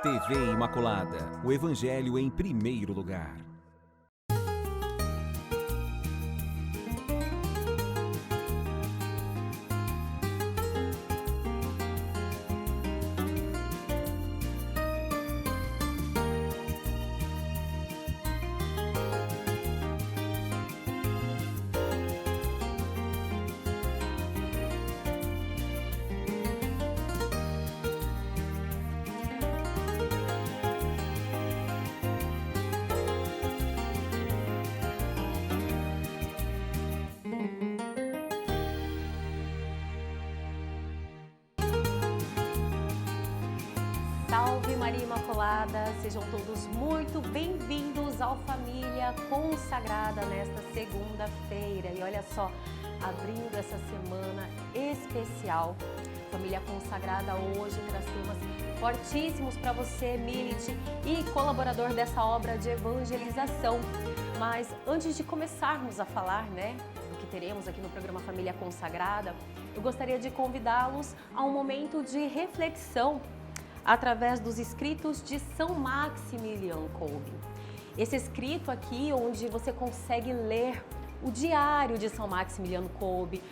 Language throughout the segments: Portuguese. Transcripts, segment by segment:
TV Imaculada, o Evangelho em primeiro lugar. Salve Maria Imaculada, sejam todos muito bem-vindos ao Família Consagrada nesta segunda-feira. E olha só, abrindo essa semana especial, Família Consagrada hoje traz temas fortíssimos para você, milite e colaborador dessa obra de evangelização. Mas antes de começarmos a falar, do que teremos aqui no programa Família Consagrada, eu gostaria de convidá-los a um momento de reflexão através dos escritos de São Maximiliano Kolbe. Esse escrito aqui, onde você consegue ler o diário de São Maximiliano Kolbe,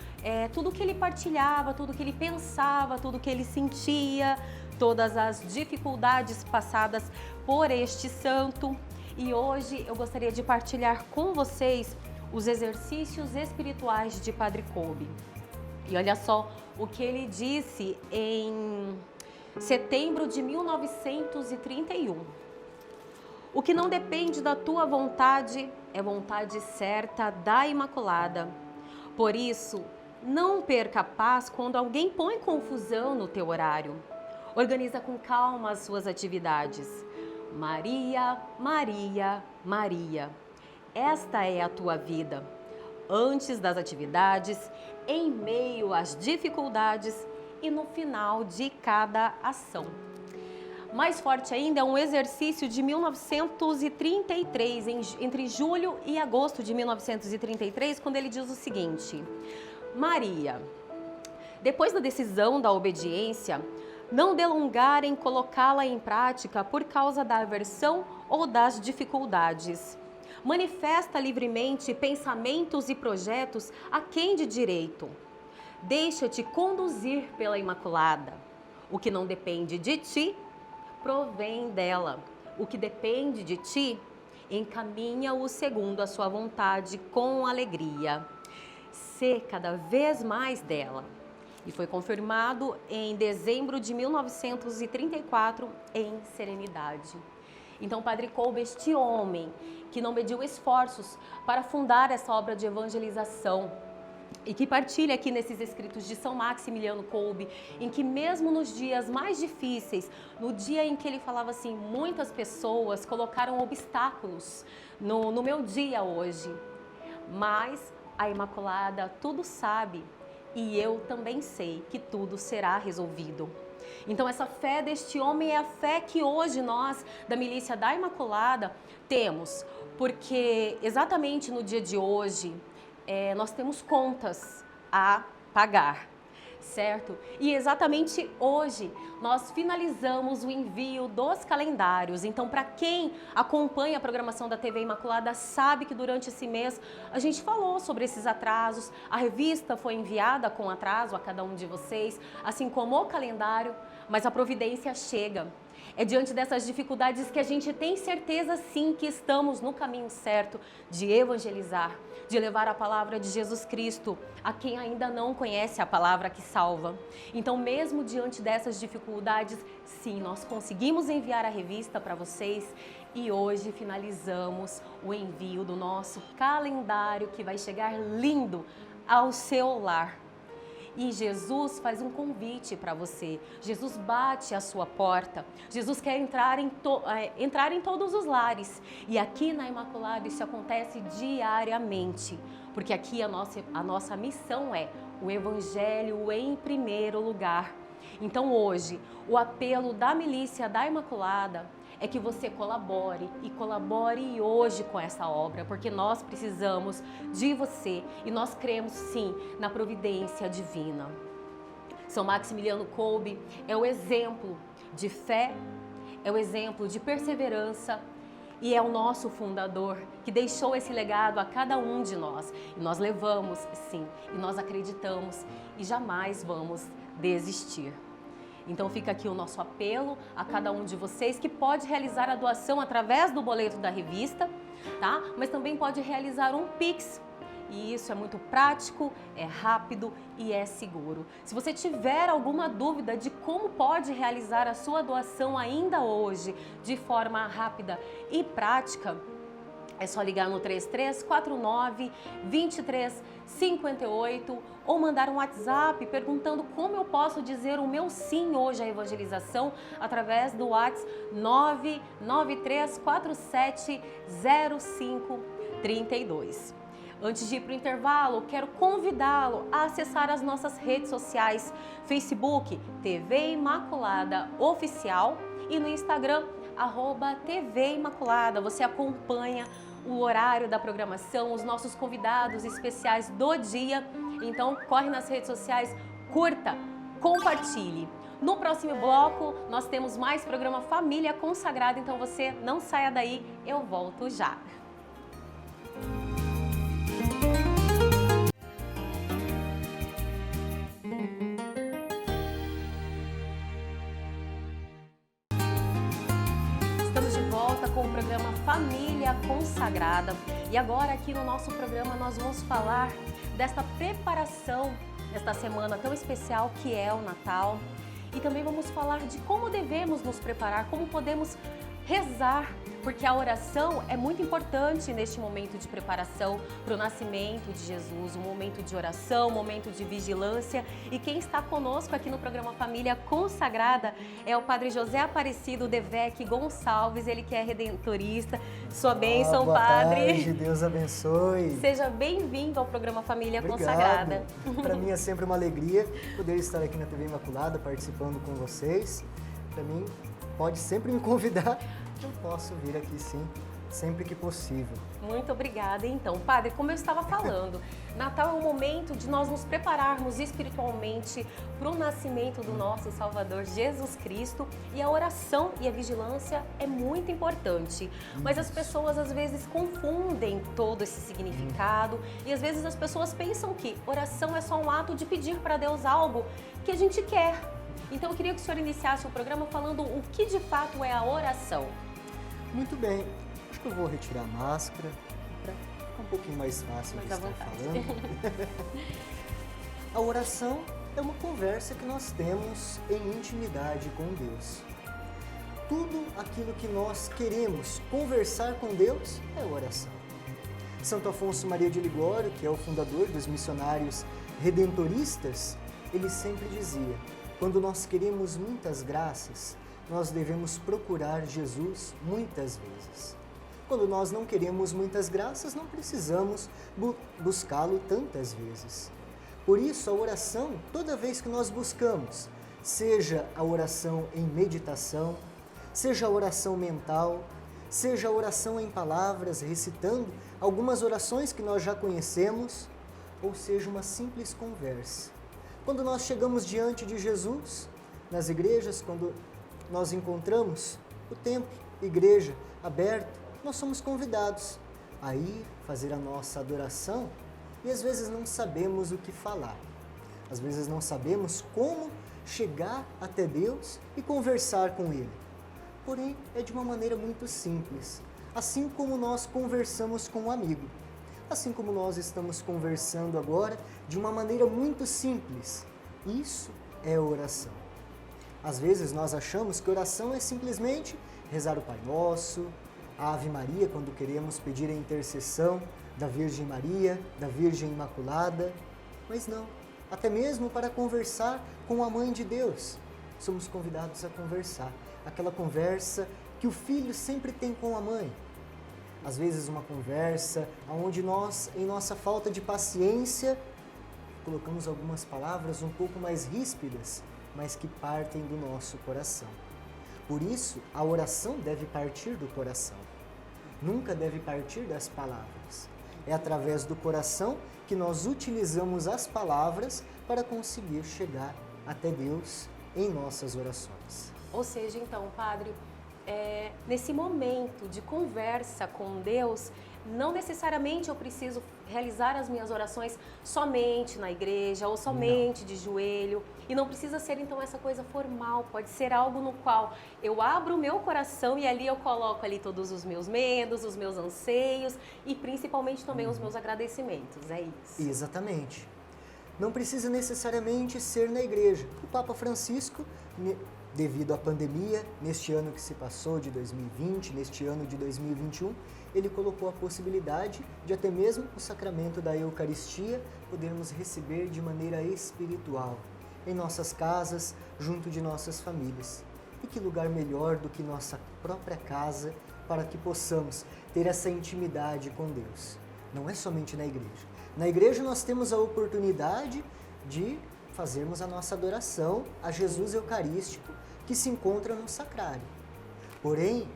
tudo que ele partilhava, tudo que ele pensava, tudo que ele sentia, todas as dificuldades passadas por este santo. E hoje eu gostaria de partilhar com vocês os exercícios espirituais de Padre Kolbe. E olha só o que ele disse em setembro de 1931. O que não depende da tua vontade é vontade certa da Imaculada. Por isso, não perca a paz quando alguém põe confusão no teu horário. Organiza com calma as suas atividades. Maria, Maria, Maria. Esta é a tua vida. Antes das atividades, em meio às dificuldades e no final de cada ação. Mais forte ainda é um exercício de 1933, entre julho e agosto de 1933, quando ele diz o seguinte: Maria, depois da decisão da obediência, não delongar em colocá-la em prática por causa da aversão ou das dificuldades. Manifesta livremente pensamentos e projetos aquém de direito. Deixa-te conduzir pela Imaculada. O que não depende de ti, provém dela. O que depende de ti, encaminha-o segundo a sua vontade com alegria. Sê cada vez mais dela. E foi confirmado em dezembro de 1934 em Serenidade. Então, Padre Kolbe, este homem que não mediu esforços para fundar essa obra de evangelização, e que partilha aqui nesses escritos de São Maximiliano Kolbe, em que mesmo nos dias mais difíceis, no dia em que ele falava assim, muitas pessoas colocaram obstáculos no meu dia hoje, mas a Imaculada tudo sabe e eu também sei que tudo será resolvido. Então essa fé deste homem é a fé que hoje nós, da milícia da Imaculada, temos, porque exatamente no dia de hoje, nós temos contas a pagar, certo? E exatamente hoje nós finalizamos o envio dos calendários. Então, para quem acompanha a programação da TV Imaculada, sabe que durante esse mês a gente falou sobre esses atrasos. A revista foi enviada com atraso a cada um de vocês, assim como o calendário, mas a providência chega. É diante dessas dificuldades que a gente tem certeza sim que estamos no caminho certo de evangelizar, de levar a palavra de Jesus Cristo a quem ainda não conhece a palavra que salva. Então, mesmo diante dessas dificuldades, sim, nós conseguimos enviar a revista para vocês e hoje finalizamos o envio do nosso calendário que vai chegar lindo ao seu lar. E Jesus faz um convite para você. Jesus bate à sua porta. Jesus quer entrar em todos os lares. E aqui na Imaculada isso acontece diariamente. Porque aqui a nossa missão é o Evangelho em primeiro lugar. Então hoje, o apelo da milícia da Imaculada é que você colabore e colabore hoje com essa obra, porque nós precisamos de você e nós cremos sim na providência divina. São Maximiliano Kolbe é o exemplo de fé, é o exemplo de perseverança e é o nosso fundador que deixou esse legado a cada um de nós. E nós levamos, sim, e nós acreditamos e jamais vamos desistir. Então fica aqui o nosso apelo a cada um de vocês que pode realizar a doação através do boleto da revista, tá? Mas também pode realizar um Pix. E isso é muito prático, é rápido e é seguro. Se você tiver alguma dúvida de como pode realizar a sua doação ainda hoje de forma rápida e prática, é só ligar no 3349-2358 ou mandar um WhatsApp perguntando como eu posso dizer o meu sim hoje à evangelização através do WhatsApp 993470532. Antes de ir para o intervalo, quero convidá-lo a acessar as nossas redes sociais, Facebook, TV Imaculada Oficial e no Instagram, @TV Imaculada. Você acompanha o horário da programação, os nossos convidados especiais do dia. Então, corre nas redes sociais, curta, compartilhe. No próximo bloco, nós temos mais programa Família Consagrada, então você não saia daí, eu volto já. Estamos de volta com o programa Família Consagrada e agora aqui no nosso programa nós vamos falar desta preparação nesta semana tão especial que é o Natal e também vamos falar de como devemos nos preparar, como podemos rezar, porque a oração é muito importante neste momento de preparação para o nascimento de Jesus, um momento de oração, um momento de vigilância. E quem está conosco aqui no programa Família Consagrada é o Padre José Aparecido Devec Gonçalves, ele que é redentorista. Sua bênção, boa Padre. Tarde, Deus abençoe. Seja bem-vindo ao programa Família Obrigado. Consagrada. Para mim é sempre uma alegria poder estar aqui na TV Imaculada participando com vocês. Para mim, pode sempre me convidar, eu posso vir aqui sim, sempre que possível. Muito obrigada. Então, Padre, como eu estava falando, Natal é um momento de nós nos prepararmos espiritualmente para o nascimento do nosso Salvador Jesus Cristo e a oração e a vigilância é muito importante. Mas as pessoas às vezes confundem todo esse significado e às vezes as pessoas pensam que oração é só um ato de pedir para Deus algo que a gente quer. Então eu queria que o senhor iniciasse o programa falando o que de fato é a oração. Muito bem, acho que eu vou retirar a máscara para ficar um pouquinho mais fácil de estar falando. A oração é uma conversa que nós temos em intimidade com Deus. Tudo aquilo que nós queremos conversar com Deus é oração. Santo Afonso Maria de Ligório, que é o fundador dos missionários redentoristas, ele sempre dizia: quando nós queremos muitas graças, nós devemos procurar Jesus muitas vezes. Quando nós não queremos muitas graças, não precisamos buscá-lo tantas vezes. Por isso, a oração, toda vez que nós buscamos, seja a oração em meditação, seja a oração mental, seja a oração em palavras, recitando algumas orações que nós já conhecemos, ou seja uma simples conversa. Quando nós chegamos diante de Jesus, nas igrejas, quando nós encontramos o templo, igreja aberto, nós somos convidados a ir fazer a nossa adoração e às vezes não sabemos o que falar. Às vezes não sabemos como chegar até Deus e conversar com Ele. Porém, é de uma maneira muito simples, assim como nós conversamos com um amigo. Assim como nós estamos conversando agora, de uma maneira muito simples. Isso é oração. Às vezes nós achamos que oração é simplesmente rezar o Pai Nosso, a Ave Maria, quando queremos pedir a intercessão da Virgem Maria, da Virgem Imaculada. Mas não, até mesmo para conversar com a Mãe de Deus, somos convidados a conversar. Aquela conversa que o filho sempre tem com a mãe. Às vezes uma conversa onde nós, em nossa falta de paciência, colocamos algumas palavras um pouco mais ríspidas, mas que partem do nosso coração. Por isso, a oração deve partir do coração. Nunca deve partir das palavras. É através do coração que nós utilizamos as palavras para conseguir chegar até Deus em nossas orações. Ou seja, então, Padre, nesse momento de conversa com Deus, não necessariamente eu preciso realizar as minhas orações somente na igreja ou somente de joelho. E não precisa ser, então, essa coisa formal. Pode ser algo no qual eu abro o meu coração e ali eu coloco ali todos os meus medos, os meus anseios e principalmente também os meus agradecimentos. É isso. Exatamente. Não precisa necessariamente ser na igreja. O Papa Francisco, devido à pandemia, neste ano que se passou de 2020, neste ano de 2021, ele colocou a possibilidade de até mesmo o sacramento da Eucaristia podermos receber de maneira espiritual, em nossas casas, junto de nossas famílias. E que lugar melhor do que nossa própria casa para que possamos ter essa intimidade com Deus. Não é somente na igreja. Na igreja nós temos a oportunidade de fazermos a nossa adoração a Jesus Eucarístico, que se encontra no sacrário. Porém,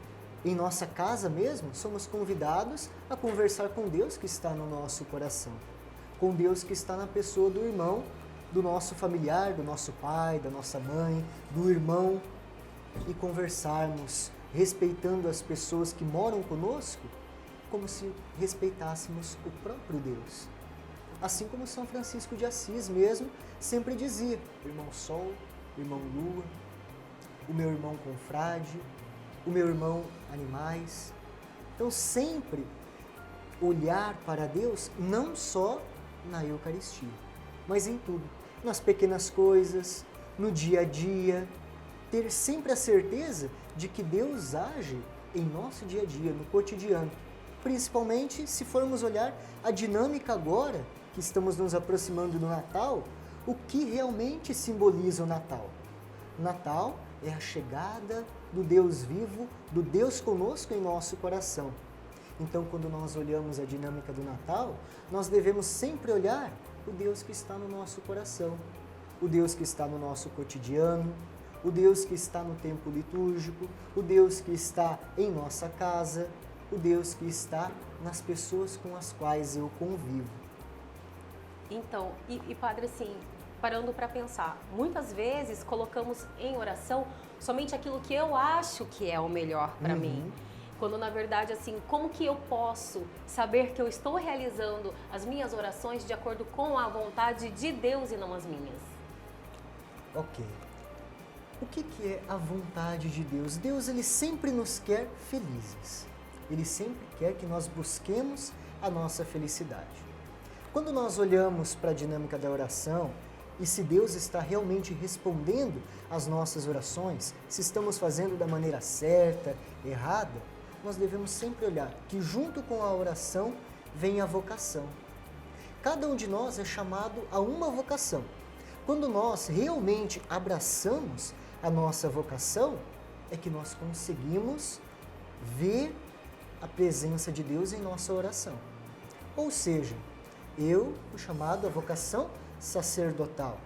em nossa casa mesmo, somos convidados a conversar com Deus que está no nosso coração, com Deus que está na pessoa do irmão, do nosso familiar, do nosso pai, da nossa mãe, do irmão, e conversarmos respeitando as pessoas que moram conosco, como se respeitássemos o próprio Deus. Assim como São Francisco de Assis mesmo sempre dizia: irmão Sol, irmão Lua, o meu irmão confrade, o meu irmão animais. Então sempre olhar para Deus não só na Eucaristia, mas em tudo, nas pequenas coisas, no dia a dia, ter sempre a certeza de que Deus age em nosso dia a dia, no cotidiano. Principalmente se formos olhar a dinâmica agora, que estamos nos aproximando do Natal, o que realmente simboliza o Natal? O Natal é a chegada do Deus vivo, do Deus conosco em nosso coração. Então, quando nós olhamos a dinâmica do Natal, nós devemos sempre olhar o Deus que está no nosso coração, o Deus que está no nosso cotidiano, o Deus que está no tempo litúrgico, o Deus que está em nossa casa, o Deus que está nas pessoas com as quais eu convivo. Então, e Padre, assim, parando para pensar, muitas vezes colocamos em oração somente aquilo que eu acho que é o melhor para mim. Quando, na verdade, assim, como que eu posso saber que eu estou realizando as minhas orações de acordo com a vontade de Deus e não as minhas? Ok. O que é a vontade de Deus? Deus, ele sempre nos quer felizes. Ele sempre quer que nós busquemos a nossa felicidade. Quando nós olhamos para a dinâmica da oração e se Deus está realmente respondendo às nossas orações, se estamos fazendo da maneira certa, errada, nós devemos sempre olhar que junto com a oração vem a vocação. Cada um de nós é chamado a uma vocação. Quando nós realmente abraçamos a nossa vocação, é que nós conseguimos ver a presença de Deus em nossa oração. Ou seja, eu fui chamado à vocação sacerdotal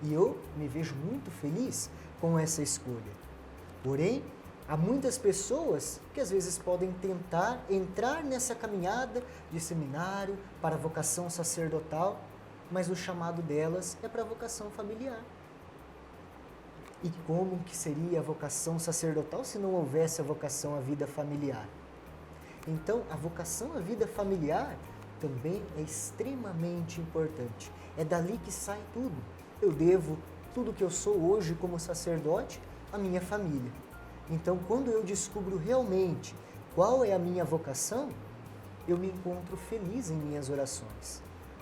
e eu me vejo muito feliz com essa escolha. Porém, há muitas pessoas que às vezes podem tentar entrar nessa caminhada de seminário para a vocação sacerdotal, mas o chamado delas é para a vocação familiar. E como que seria a vocação sacerdotal se não houvesse a vocação à vida familiar? Então, a vocação à vida familiar também é extremamente importante. É dali que sai tudo. Eu devo tudo que eu sou hoje como sacerdote à minha família. Então, quando eu descubro realmente qual é a minha vocação, eu me encontro feliz em minhas orações,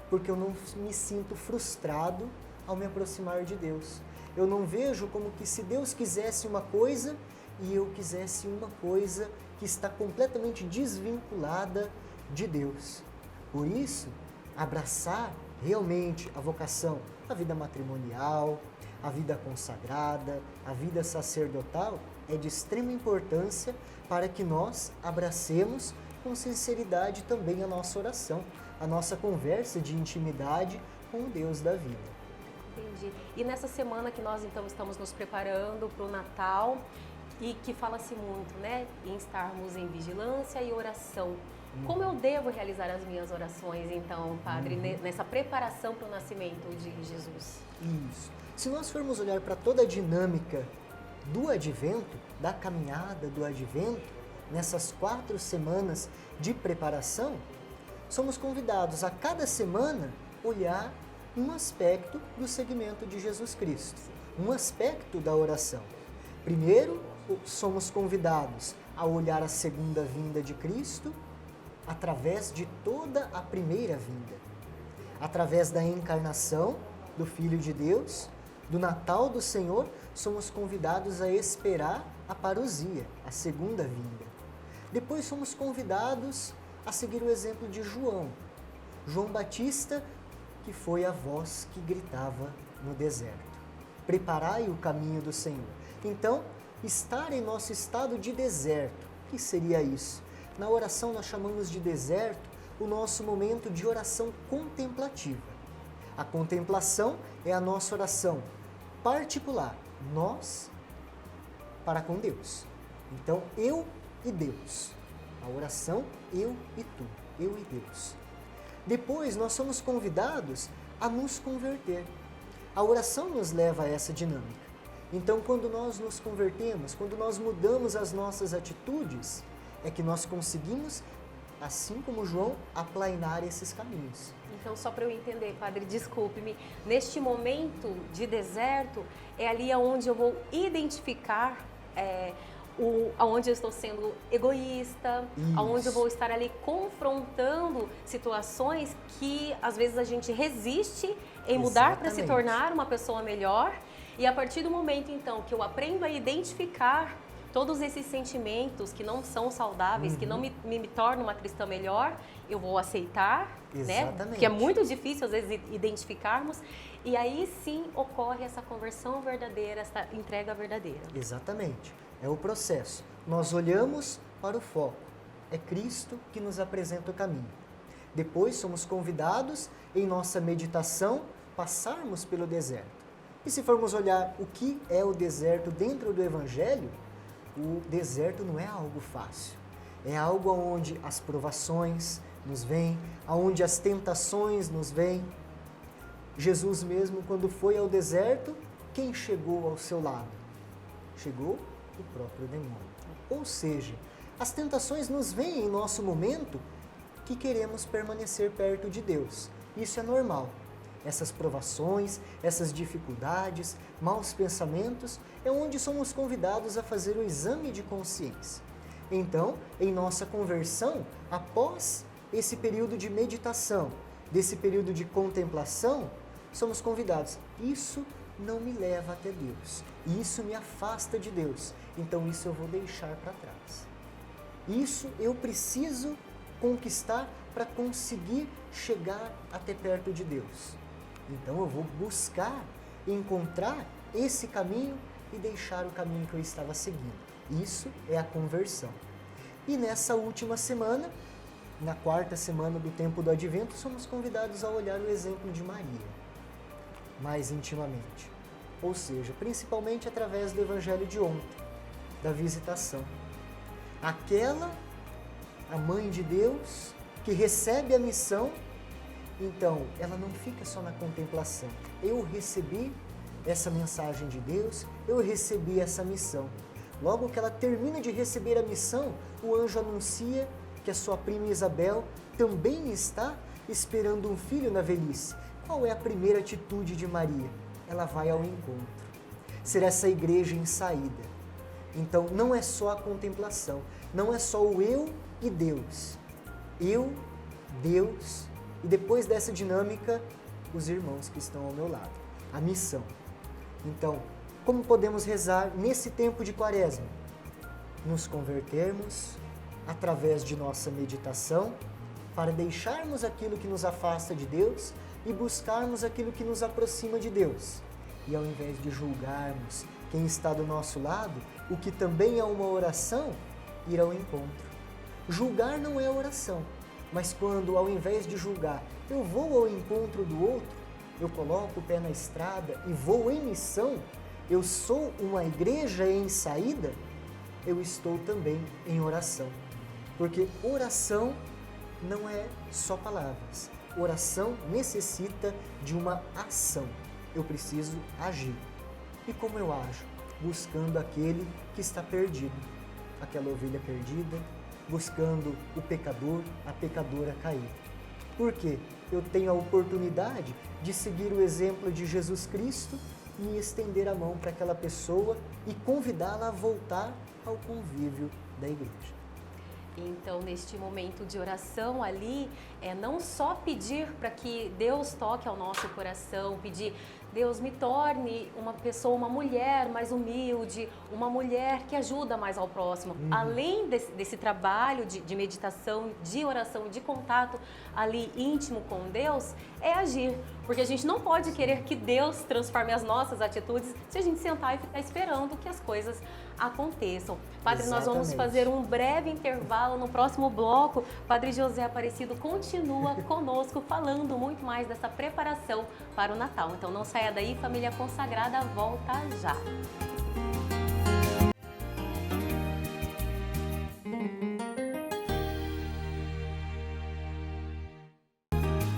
porque eu não me sinto frustrado ao me aproximar de Deus. Eu não vejo como que se Deus quisesse uma coisa e eu quisesse uma coisa que está completamente desvinculada de Deus. Por isso, abraçar realmente a vocação, a vida matrimonial, a vida consagrada, a vida sacerdotal, é de extrema importância para que nós abracemos com sinceridade também a nossa oração, a nossa conversa de intimidade com o Deus da vida. Entendi. E nessa semana que nós então estamos nos preparando para o Natal, e que fala-se muito, né, em estarmos em vigilância e oração. Como eu devo realizar as minhas orações, então, Padre, nessa preparação para o nascimento de Jesus? Isso. Se nós formos olhar para toda a dinâmica do Advento, da caminhada do Advento, nessas 4 semanas de preparação, somos convidados a cada semana olhar um aspecto do segmento de Jesus Cristo, um aspecto da oração. Primeiro, somos convidados a olhar a segunda vinda de Cristo através de toda a primeira vinda, através da encarnação do Filho de Deus, do Natal do Senhor, somos convidados a esperar a parousia, a segunda vinda. Depois somos convidados a seguir o exemplo de João Batista, que foi a voz que gritava no deserto: preparai o caminho do Senhor. Então, estar em nosso estado de deserto, o que seria isso? Na oração nós chamamos de deserto o nosso momento de oração contemplativa. A contemplação é a nossa oração particular, nós para com Deus. Então, eu e Deus. A oração eu e tu, eu e Deus. Depois nós somos convidados a nos converter. A oração nos leva a essa dinâmica. Então, quando nós nos convertemos, quando nós mudamos as nossas atitudes, é que nós conseguimos, assim como João, aplainar esses caminhos. Então, só para eu entender, Padre, desculpe-me, neste momento de deserto, é ali onde eu vou identificar aonde eu estou sendo egoísta, aonde eu vou estar ali confrontando situações que às vezes a gente resiste em mudar para se tornar uma pessoa melhor. E a partir do momento, então, que eu aprendo a identificar todos esses sentimentos que não são saudáveis, que não me tornam uma cristã melhor, eu vou aceitar, né? Que é muito difícil, às vezes, identificarmos. E aí sim ocorre essa conversão verdadeira, essa entrega verdadeira. Exatamente. É o processo. Nós olhamos para o foco. É Cristo que nos apresenta o caminho. Depois somos convidados, em nossa meditação, passarmos pelo deserto. E se formos olhar o que é o deserto dentro do Evangelho, o deserto não é algo fácil. É algo onde as provações nos vêm, onde as tentações nos vêm. Jesus mesmo, quando foi ao deserto, quem chegou ao seu lado? Chegou o próprio demônio. Ou seja, as tentações nos vêm em nosso momento que queremos permanecer perto de Deus. Isso é normal. Essas provações, essas dificuldades, maus pensamentos, é onde somos convidados a fazer o exame de consciência. Então, em nossa conversão, após esse período de meditação, desse período de contemplação, somos convidados. Isso não me leva até Deus. Isso me afasta de Deus. Então, isso eu vou deixar para trás. Isso eu preciso conquistar para conseguir chegar até perto de Deus. Então eu vou buscar encontrar esse caminho e deixar o caminho que eu estava seguindo. Isso é a conversão. E nessa última semana, na 4ª semana do tempo do Advento, somos convidados a olhar o exemplo de Maria, mais intimamente. Ou seja, principalmente através do Evangelho de ontem, da visitação. Aquela, a Mãe de Deus, que recebe a missão. Então, ela não fica só na contemplação. Eu recebi essa mensagem de Deus, eu recebi essa missão. Logo que ela termina de receber a missão, o anjo anuncia que a sua prima Isabel também está esperando um filho na velhice. Qual é a primeira atitude de Maria? Ela vai ao encontro. Será essa igreja em saída. Então, não é só a contemplação, não é só o eu e Deus. Eu, Deus, e depois dessa dinâmica, os irmãos que estão ao meu lado. A missão. Então, como podemos rezar nesse tempo de Quaresma? Nos convertermos através de nossa meditação para deixarmos aquilo que nos afasta de Deus e buscarmos aquilo que nos aproxima de Deus. E ao invés de julgarmos quem está do nosso lado, o que também é uma oração, ir ao encontro. Julgar não é oração. Mas quando, ao invés de julgar, eu vou ao encontro do outro, eu coloco o pé na estrada e vou em missão, eu sou uma igreja em saída, eu estou também em oração. Porque oração não é só palavras. Oração necessita de uma ação. Eu preciso agir. E como eu ajo? Buscando aquele que está perdido, aquela ovelha perdida, buscando o pecador, a pecadora caída. Por quê? Eu tenho a oportunidade de seguir o exemplo de Jesus Cristo e estender a mão para aquela pessoa e convidá-la a voltar ao convívio da igreja. Então, neste momento de oração ali, não só pedir para que Deus toque ao nosso coração, pedir, Deus me torne uma pessoa, uma mulher mais humilde, uma mulher que ajuda mais ao próximo. Além desse trabalho de meditação, de oração, de contato ali íntimo com Deus, é agir. Porque a gente não pode querer que Deus transforme as nossas atitudes se a gente sentar e ficar esperando que as coisas aconteçam. Padre, nós vamos fazer um breve intervalo. No próximo bloco, Padre José Aparecido continua conosco falando muito mais dessa preparação para o Natal. Então não saia daí, família consagrada, volta já.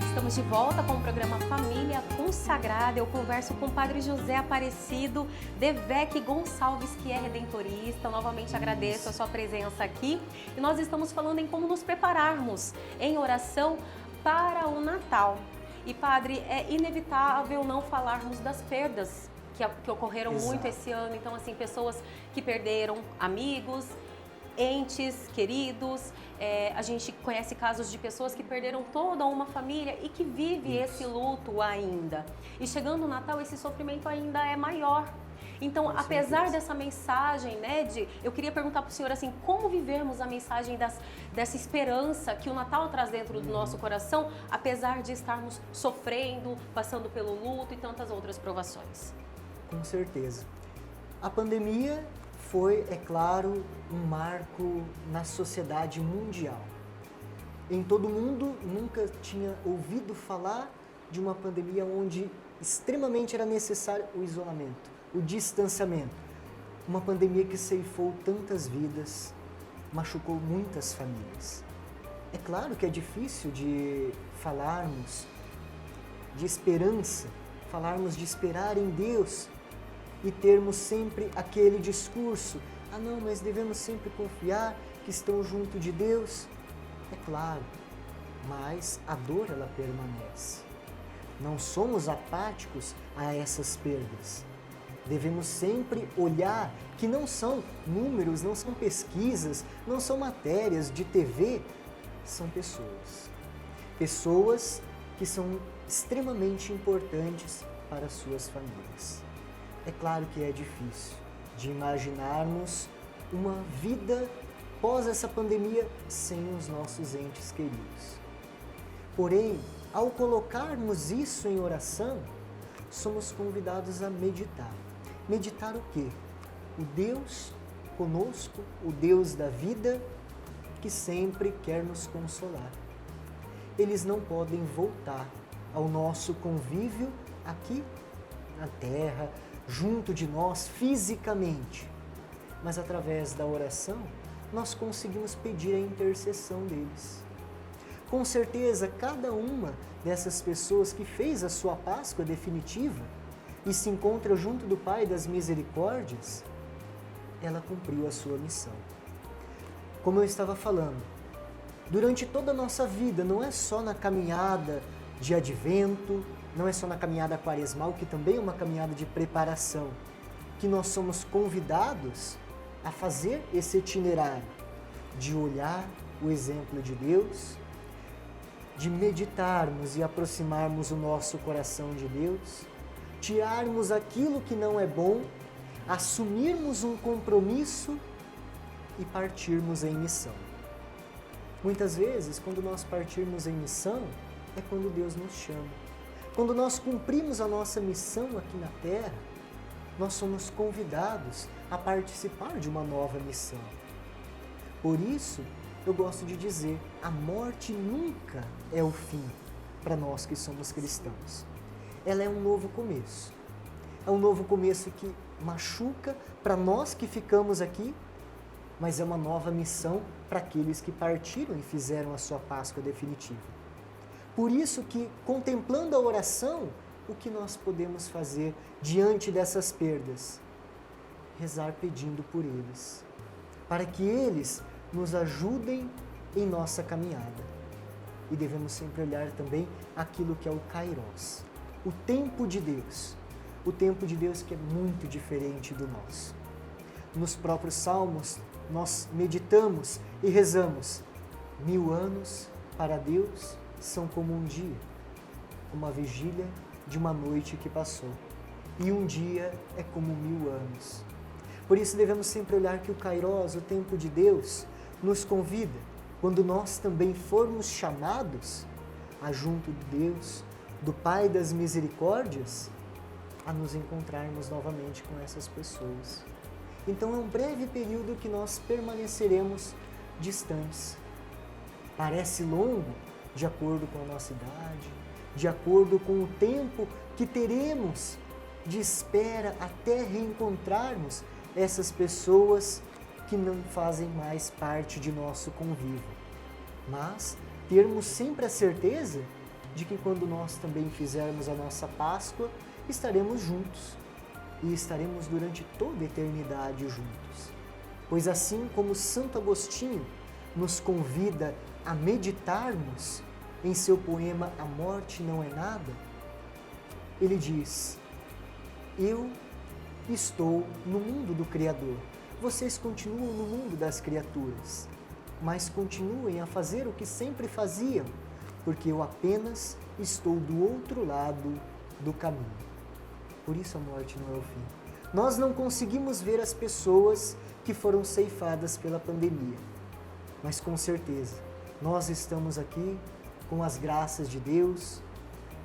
Estamos de volta com o programa Família Consagrada. Eu converso com o Padre José Aparecido Devec Gonçalves, que é redentorista. Eu novamente agradeço a sua presença aqui. E nós estamos falando em como nos prepararmos em oração para o Natal. E, Padre, é inevitável não falarmos das perdas que ocorreram muito esse ano. Então, assim, pessoas que perderam amigos, entes queridos, a gente conhece casos de pessoas que perderam toda uma família e que vive esse luto ainda. E chegando o Natal, esse sofrimento ainda é maior. Então, apesar dessa mensagem, né, eu queria perguntar para o senhor assim, como vivermos a mensagem dessa esperança que o Natal traz dentro do nosso coração, apesar de estarmos sofrendo, passando pelo luto e tantas outras provações? Com certeza. A pandemia foi, é claro, um marco na sociedade mundial. Em todo mundo nunca tinha ouvido falar de uma pandemia onde extremamente era necessário o isolamento, o distanciamento. Uma pandemia que ceifou tantas vidas, machucou muitas famílias. É claro que é difícil de falarmos de esperança, falarmos de esperar em Deus e termos sempre aquele discurso, não, mas devemos sempre confiar que estão junto de Deus. É claro, mas a dor ela permanece. Não somos apáticos a essas perdas. Devemos sempre olhar que não são números, não são pesquisas, não são matérias de TV, são pessoas. Pessoas que são extremamente importantes para as suas famílias. É claro que é difícil de imaginarmos uma vida pós essa pandemia sem os nossos entes queridos. Porém, ao colocarmos isso em oração, somos convidados a meditar. Meditar o quê? O Deus conosco, o Deus da vida, que sempre quer nos consolar. Eles não podem voltar ao nosso convívio aqui na Terra, junto de nós fisicamente, mas através da oração nós conseguimos pedir a intercessão deles. Com certeza, cada uma dessas pessoas que fez a sua Páscoa definitiva e se encontra junto do Pai das Misericórdias, ela cumpriu a sua missão. Como eu estava falando, durante toda a nossa vida, não é só na caminhada de advento, não é só na caminhada quaresmal, que também é uma caminhada de preparação, que nós somos convidados a fazer esse itinerário de olhar o exemplo de Deus, de meditarmos e aproximarmos o nosso coração de Deus, tirarmos aquilo que não é bom, assumirmos um compromisso e partirmos em missão. Muitas vezes, quando nós partirmos em missão, é quando Deus nos chama. Quando nós cumprimos a nossa missão aqui na Terra, nós somos convidados a participar de uma nova missão. Por isso, eu gosto de dizer, a morte nunca é o fim para nós que somos cristãos. Ela é um novo começo. É um novo começo que machuca para nós que ficamos aqui, mas é uma nova missão para aqueles que partiram e fizeram a sua Páscoa definitiva. Por isso que, contemplando a oração, o que nós podemos fazer diante dessas perdas? Rezar pedindo por eles, para que eles nos ajudem em nossa caminhada. E devemos sempre olhar também aquilo que é o Kairos, o tempo de Deus. O tempo de Deus que é muito diferente do nosso. Nos próprios salmos, nós meditamos e rezamos: 1000 anos para Deus são como um dia, como a vigília de uma noite que passou. E um dia é como 1000 anos. Por isso devemos sempre olhar que o Kairos, o tempo de Deus, nos convida, quando nós também formos chamados a junto de Deus, do Pai das Misericórdias, a nos encontrarmos novamente com essas pessoas. Então é um breve período que nós permaneceremos distantes. Parece longo, de acordo com a nossa idade, de acordo com o tempo que teremos de espera até reencontrarmos essas pessoas que não fazem mais parte de nosso convívio. Mas termos sempre a certeza de que quando nós também fizermos a nossa Páscoa, estaremos juntos e estaremos durante toda a eternidade juntos. Pois assim como Santo Agostinho nos convida a meditarmos em seu poema A Morte Não É Nada, ele diz: eu estou no mundo do Criador, vocês continuam no mundo das criaturas, mas continuem a fazer o que sempre faziam, porque eu apenas estou do outro lado do caminho. Por isso a morte não é o fim. Nós não conseguimos ver as pessoas que foram ceifadas pela pandemia, mas com certeza nós estamos aqui com as graças de Deus,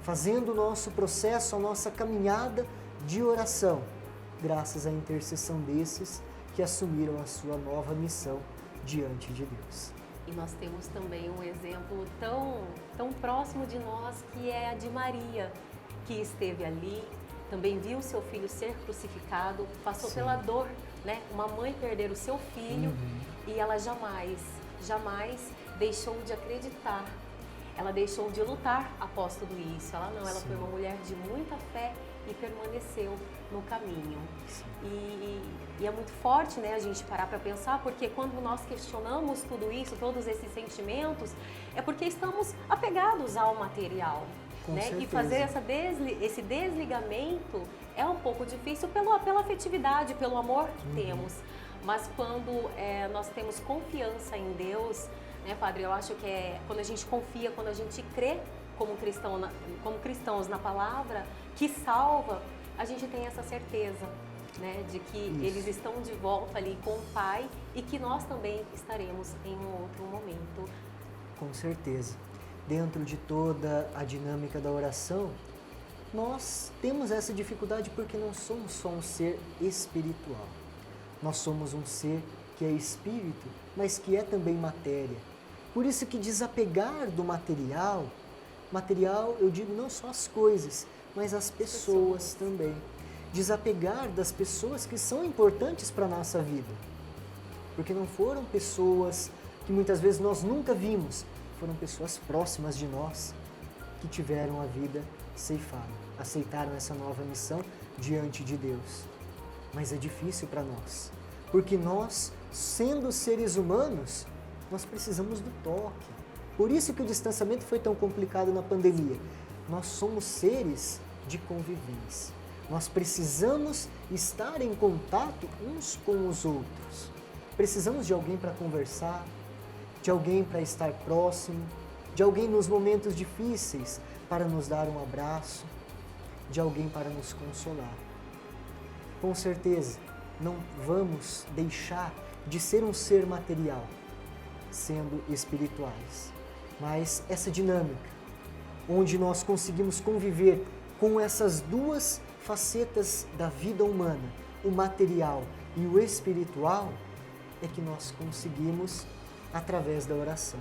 fazendo o nosso processo, a nossa caminhada de oração, graças à intercessão desses que assumiram a sua nova missão diante de Deus. E nós temos também um exemplo tão próximo de nós, que é a de Maria, que esteve ali, também viu seu filho ser crucificado, passou Sim. pela dor, né? Uma mãe perder o seu filho, e ela jamais deixou de acreditar. Ela deixou de lutar após tudo isso. Ela não, ela Sim. foi uma mulher de muita fé e permaneceu no caminho. E é muito forte, né, a gente parar para pensar, porque quando nós questionamos tudo isso, todos esses sentimentos, é porque estamos apegados ao material. Com né? certeza. E fazer esse desligamento é um pouco difícil pela afetividade, pelo amor que temos. Mas quando nós temos confiança em Deus, né, Padre, eu acho que é quando a gente confia, quando a gente crê como cristãos na palavra que salva, a gente tem essa certeza, né, de que eles estão de volta ali com o Pai e que nós também estaremos em um outro momento. Com certeza. Dentro de toda a dinâmica da oração, nós temos essa dificuldade porque não somos só um ser espiritual. Nós somos um ser que é espírito, mas que é também matéria. Por isso que desapegar do material eu digo não só as coisas, mas as pessoas também. Desapegar das pessoas que são importantes para a nossa vida. Porque não foram pessoas que muitas vezes nós nunca vimos, foram pessoas próximas de nós que tiveram a vida ceifada, aceitaram essa nova missão diante de Deus. Mas é difícil para nós, porque nós, sendo seres humanos, nós precisamos do toque. Por isso que o distanciamento foi tão complicado na pandemia. Nós somos seres de convivência. Nós precisamos estar em contato uns com os outros. Precisamos de alguém para conversar, de alguém para estar próximo, de alguém nos momentos difíceis para nos dar um abraço, de alguém para nos consolar. Com certeza, não vamos deixar de ser um ser material, sendo espirituais. Mas essa dinâmica, onde nós conseguimos conviver com essas duas facetas da vida humana, o material e o espiritual, é que nós conseguimos através da oração.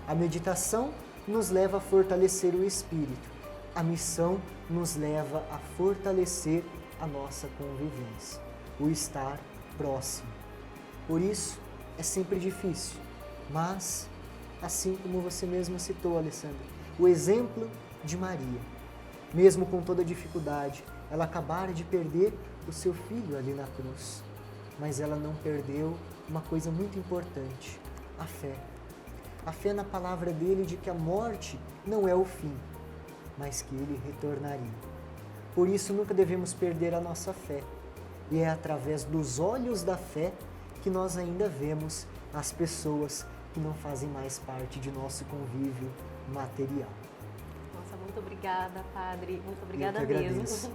A meditação nos leva a fortalecer o espírito. A missão nos leva a fortalecer a nossa convivência, o estar próximo. Por isso, é sempre difícil, mas, assim como você mesmo citou, Alessandra, o exemplo de Maria, mesmo com toda a dificuldade, ela acabara de perder o seu filho ali na cruz, mas ela não perdeu uma coisa muito importante, a fé. A fé na palavra dele de que a morte não é o fim, mas que ele retornaria. Por isso nunca devemos perder a nossa fé. E é através dos olhos da fé que nós ainda vemos as pessoas que não fazem mais parte de nosso convívio material. Nossa, muito obrigada, Padre. Muito obrigada Eu que mesmo. agradeço.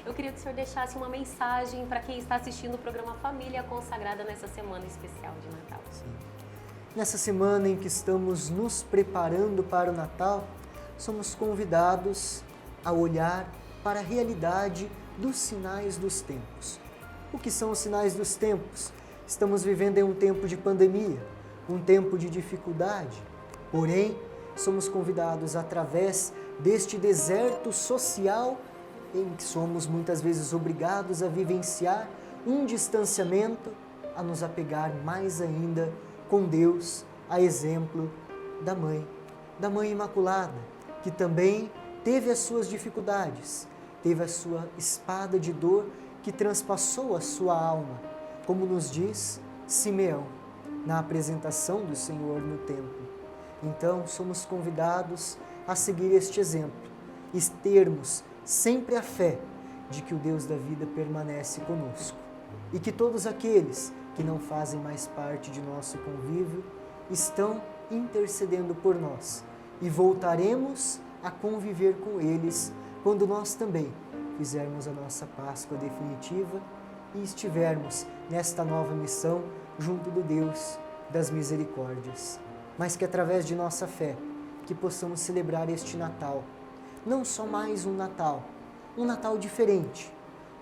Eu queria que o senhor deixasse uma mensagem para quem está assistindo o programa Família Consagrada nessa semana especial de Natal. Sim. Nessa semana em que estamos nos preparando para o Natal, somos convidados a olhar para a realidade dos sinais dos tempos. O que são os sinais dos tempos? Estamos vivendo em um tempo de pandemia, um tempo de dificuldade, porém, somos convidados através deste deserto social em que somos muitas vezes obrigados a vivenciar um distanciamento, a nos apegar mais ainda com Deus, a exemplo da Mãe Imaculada, que também teve as suas dificuldades, teve a sua espada de dor que transpassou a sua alma, como nos diz Simeão, na apresentação do Senhor no templo. Então, somos convidados a seguir este exemplo e termos sempre a fé de que o Deus da vida permanece conosco e que todos aqueles que não fazem mais parte de nosso convívio estão intercedendo por nós e voltaremos a conviver com eles quando nós também fizermos a nossa Páscoa definitiva e estivermos nesta nova missão junto do Deus das misericórdias. Mas que através de nossa fé, que possamos celebrar este Natal, não só mais um Natal diferente,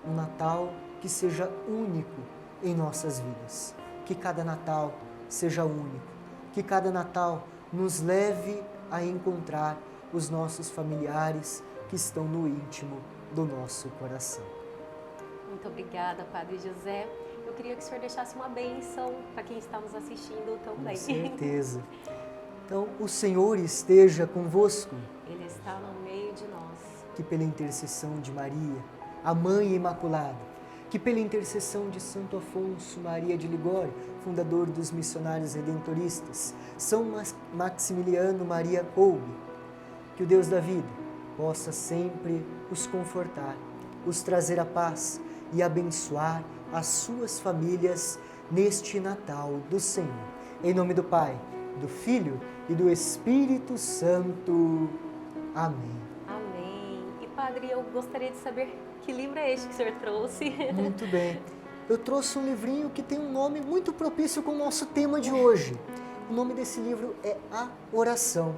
um Natal que seja único em nossas vidas. Que cada Natal seja único, que cada Natal nos leve a encontrar os nossos familiares que estão no íntimo do nosso coração. Muito obrigada, Padre José. Eu queria que o senhor deixasse uma bênção para quem está nos assistindo também. Com certeza. Então, o Senhor esteja convosco. Ele está no meio de nós. Que pela intercessão de Maria, a Mãe Imaculada, que pela intercessão de Santo Afonso Maria de Ligório, fundador dos missionários redentoristas, São Maximiliano Maria Kolbe, que o Deus da vida possa sempre os confortar, os trazer a paz e abençoar as suas famílias neste Natal do Senhor. Em nome do Pai, do Filho e do Espírito Santo. Amém. Amém. E Padre, eu gostaria de saber que livro é este que o senhor trouxe? Muito bem. Eu trouxe um livrinho que tem um nome muito propício com o nosso tema de hoje. O nome desse livro é A Oração.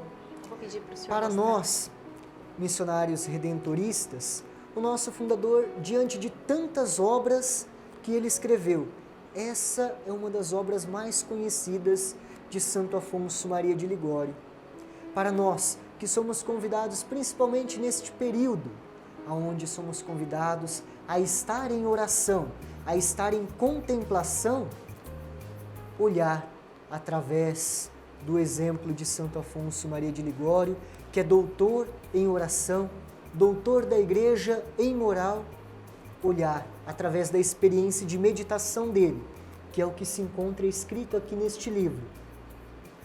Vou pedir para o senhor Para mostrar. nós, missionários redentoristas, o nosso fundador, diante de tantas obras que ele escreveu, essa é uma das obras mais conhecidas de Santo Afonso Maria de Ligório. Para nós, que somos convidados principalmente neste período, onde somos convidados a estar em oração, a estar em contemplação, olhar através do exemplo de Santo Afonso Maria de Ligório, que é doutor em oração, doutor da Igreja em moral, olhar através da experiência de meditação dele, que é o que se encontra escrito aqui neste livro,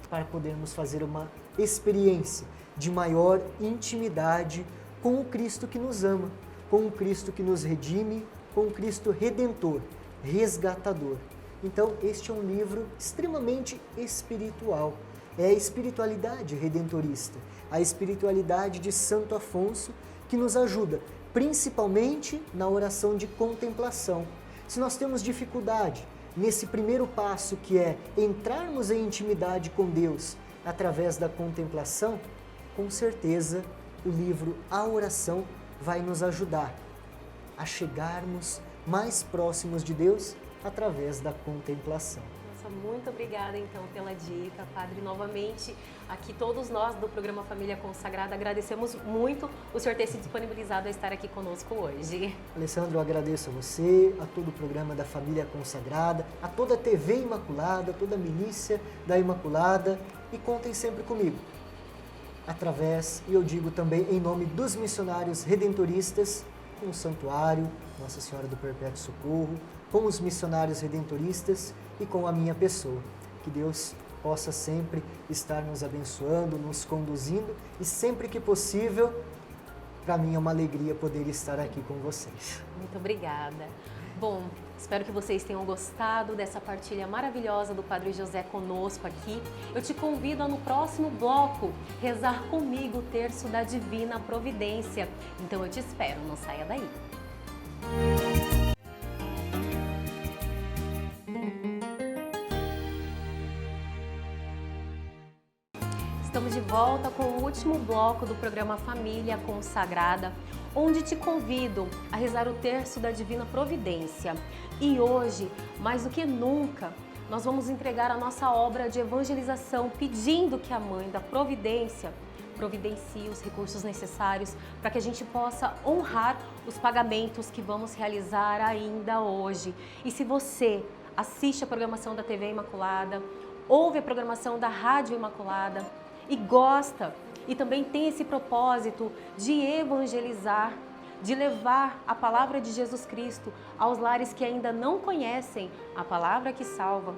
para podermos fazer uma experiência de maior intimidade com o Cristo que nos ama, com o Cristo que nos redime, com o Cristo redentor, resgatador. Então, este é um livro extremamente espiritual. É a espiritualidade redentorista, a espiritualidade de Santo Afonso que nos ajuda, principalmente na oração de contemplação. Se nós temos dificuldade nesse primeiro passo, que é entrarmos em intimidade com Deus através da contemplação, com certeza o livro A Oração vai nos ajudar a chegarmos mais próximos de Deus através da contemplação. Nossa, muito obrigada então pela dica, Padre. Novamente, aqui todos nós do programa Família Consagrada agradecemos muito o senhor ter se disponibilizado a estar aqui conosco hoje. Alessandro, eu agradeço a você, a todo o programa da Família Consagrada, a toda a TV Imaculada, toda a milícia da Imaculada, e contem sempre comigo. Através, e eu digo também em nome dos missionários redentoristas, com o Santuário, Nossa Senhora do Perpétuo Socorro, com os missionários redentoristas e com a minha pessoa. Que Deus possa sempre estar nos abençoando, nos conduzindo e sempre que possível, para mim é uma alegria poder estar aqui com vocês. Muito obrigada. Bom, espero que vocês tenham gostado dessa partilha maravilhosa do Padre José conosco aqui. Eu te convido a no próximo bloco rezar comigo o terço da Divina Providência. Então eu te espero, não saia daí. Estamos de volta com o último bloco do programa Família Consagrada, onde te convido a rezar o terço da Divina Providência. E hoje, mais do que nunca, nós vamos entregar a nossa obra de evangelização, pedindo que a Mãe da Providência providencie os recursos necessários para que a gente possa honrar os pagamentos que vamos realizar ainda hoje. E se você assiste a programação da TV Imaculada, ouve a programação da Rádio Imaculada e gosta, e também tem esse propósito de evangelizar, de levar a palavra de Jesus Cristo aos lares que ainda não conhecem a palavra que salva,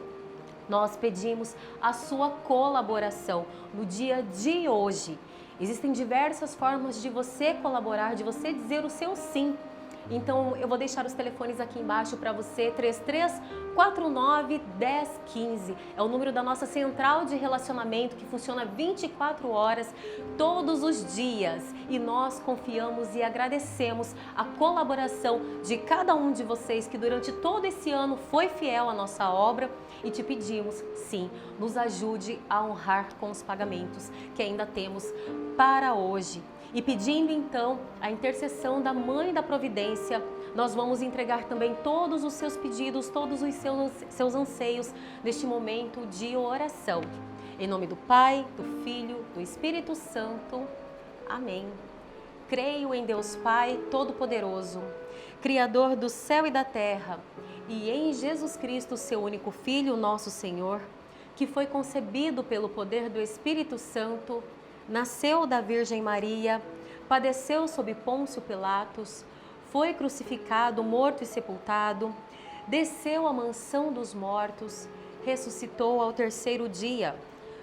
nós pedimos a sua colaboração no dia de hoje. Existem diversas formas de você colaborar, de você dizer o seu sim. Então, eu vou deixar os telefones aqui embaixo para você, 3349-1015. É o número da nossa central de relacionamento que funciona 24 horas, todos os dias. E nós confiamos e agradecemos a colaboração de cada um de vocês que durante todo esse ano foi fiel à nossa obra. E te pedimos, sim, nos ajude a honrar com os pagamentos que ainda temos para hoje. E pedindo então a intercessão da Mãe da Providência, nós vamos entregar também todos os seus pedidos, todos os seus anseios neste momento de oração. Em nome do Pai, do Filho, do Espírito Santo. Amém. Creio em Deus Pai Todo-Poderoso, Criador do céu e da terra, e em Jesus Cristo, seu único Filho, nosso Senhor, que foi concebido pelo poder do Espírito Santo, nasceu da Virgem Maria, padeceu sob Pôncio Pilatos, foi crucificado, morto e sepultado, desceu à mansão dos mortos, ressuscitou ao terceiro dia,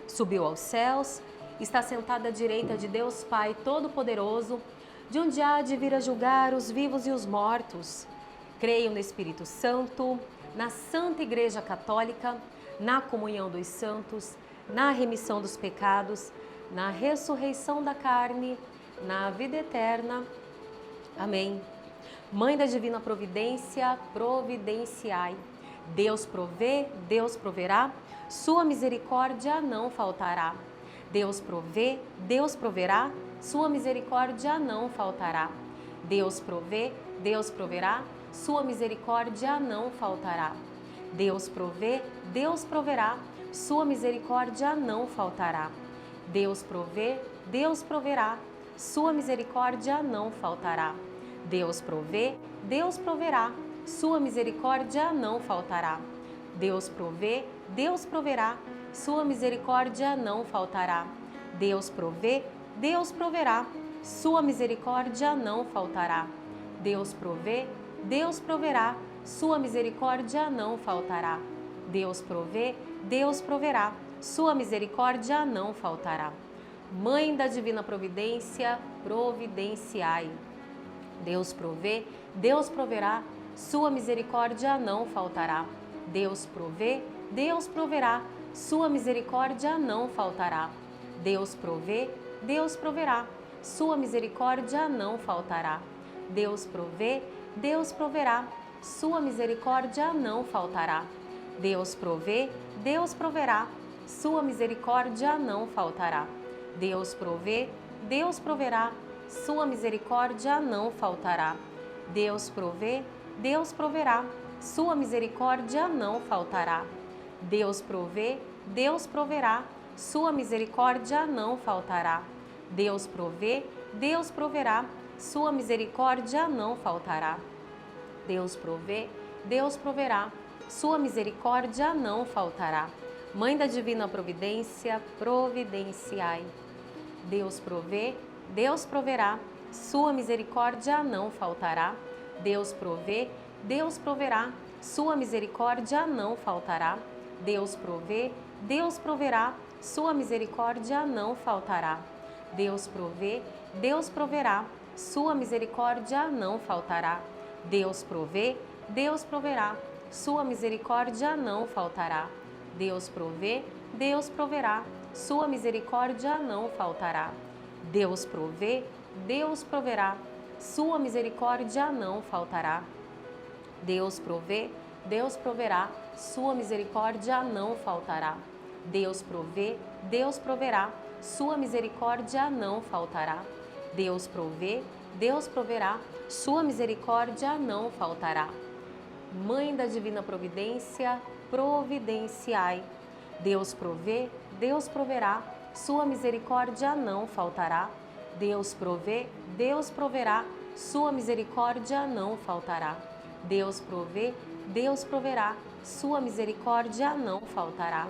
subiu aos céus, está sentado à direita de Deus Pai Todo-Poderoso, de onde há de vir a julgar os vivos e os mortos. Creio no Espírito Santo, na Santa Igreja Católica, na comunhão dos santos, na remissão dos pecados, na ressurreição da carne, na vida eterna. Amém. Mãe da Divina Providência, providenciai. Deus provê, Deus proverá, sua misericórdia não faltará. Deus provê, Deus proverá, sua misericórdia não faltará. Deus provê, Deus proverá, sua misericórdia não faltará. Deus provê, Deus proverá, sua misericórdia não faltará. Deus provê, Deus proverá, sua misericórdia não faltará. Deus provê, Deus proverá, sua misericórdia não faltará. Deus provê, Deus proverá, sua misericórdia não faltará. Deus provê, Deus proverá, sua misericórdia não faltará. Deus provê, Deus proverá, sua misericórdia não faltará. Deus provê, Deus proverá, sua misericórdia não faltará. Mãe da Divina Providência, providenciai. Deus provê, Deus proverá, sua misericórdia não faltará. Deus provê, Deus proverá, sua misericórdia não faltará. Deus provê, Deus proverá, sua misericórdia não faltará. Deus provê, Deus proverá, sua misericórdia não faltará. Deus provê, Deus proverá, sua misericórdia não faltará. Deus provê, Deus proverá, sua misericórdia não faltará. Deus provê, Deus proverá, sua misericórdia não faltará. Deus provê, Deus proverá, sua misericórdia não faltará. Deus provê, Deus proverá, sua misericórdia não faltará. Deus provê, Deus proverá, sua misericórdia não faltará. Mãe da divina providência, providenciai. Deus provê, Deus proverá, sua misericórdia não faltará. Deus provê, Deus proverá, sua misericórdia não faltará. Deus provê, Deus proverá, sua misericórdia não faltará. Deus provê, Deus proverá, sua misericórdia não faltará. Deus provê, Deus proverá, sua misericórdia não faltará. Deus provê, Deus proverá, sua misericórdia não faltará. Deus provê, Deus proverá, sua misericórdia não faltará. Deus provê, Deus proverá, sua misericórdia não faltará. Deus provê, Deus proverá, sua misericórdia não faltará. Deus provê, Deus proverá, sua misericórdia não faltará. Mãe da divina providência, providenciai. Deus provê, Deus proverá, sua misericórdia não faltará. Deus provê, Deus proverá, sua misericórdia não faltará. Deus provê, Deus proverá, sua misericórdia não faltará.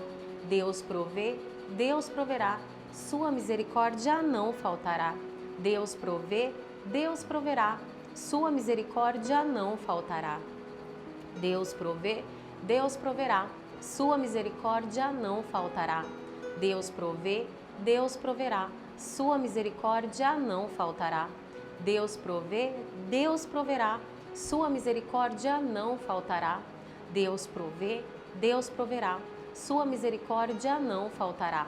Deus provê, Deus proverá, sua misericórdia não faltará. Deus provê, Deus proverá, sua misericórdia não faltará. Deus provê, Deus proverá, sua misericórdia não faltará. Deus provê, Deus proverá, sua misericórdia não faltará. Deus provê, Deus proverá, sua misericórdia não faltará. Deus provê, Deus proverá, sua misericórdia não faltará.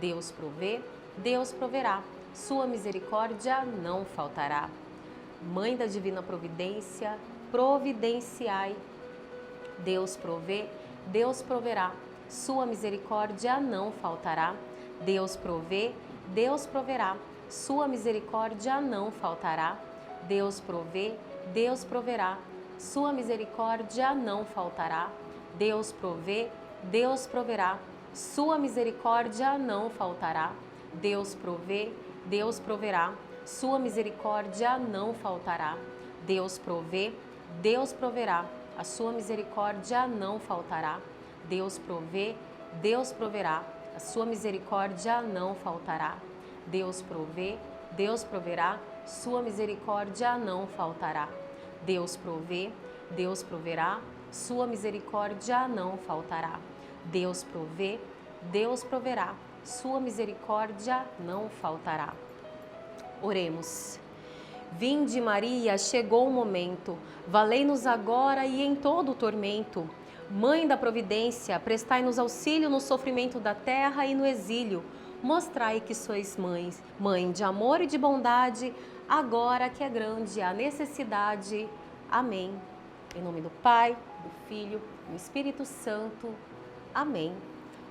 Deus provê, Deus proverá, sua misericórdia não faltará. Mãe da divina providência, providenciai. Deus provê, Deus proverá, sua misericórdia não faltará. Deus provê, Deus proverá, sua misericórdia não faltará. Deus provê, Deus proverá, sua misericórdia não faltará. Deus provê, Deus proverá, sua misericórdia não faltará. Deus provê, Deus proverá, sua misericórdia não faltará. Deus provê, Deus proverá, a sua misericórdia não faltará. Deus provê, Deus proverá, a sua misericórdia não faltará. Deus provê, Deus proverá, sua misericórdia não faltará. Deus provê, Deus proverá, sua misericórdia não faltará. Deus provê, Deus proverá, sua misericórdia não faltará. Oremos. Vinde Maria, chegou o momento, valei-nos agora e em todo o tormento. Mãe da providência, prestai-nos auxílio no sofrimento da terra e no exílio. Mostrai que sois mães, mãe de amor e de bondade, agora que é grande a necessidade. Amém. Em nome do Pai, do Filho, do Espírito Santo. Amém.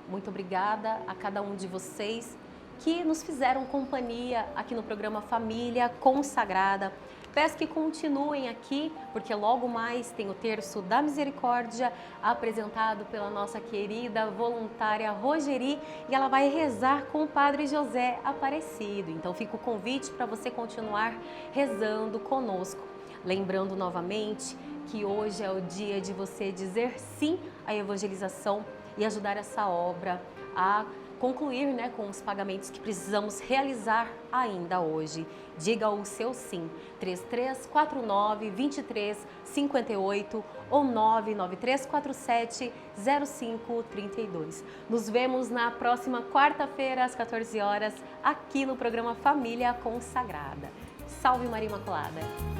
Muito obrigada a cada um de vocês que nos fizeram companhia aqui no programa Família Consagrada. Peço que continuem aqui, porque logo mais tem o Terço da Misericórdia, apresentado pela nossa querida voluntária Rogeri, e ela vai rezar com o Padre José Aparecido. Então fica o convite para você continuar rezando conosco. Lembrando novamente que hoje é o dia de você dizer sim à evangelização e ajudar essa obra a concluir, com os pagamentos que precisamos realizar ainda hoje. Diga o seu sim, 3349-2358 ou 99347-0532. Nos vemos na próxima quarta-feira, às 14 horas, aqui no programa Família Consagrada. Salve Maria Imaculada!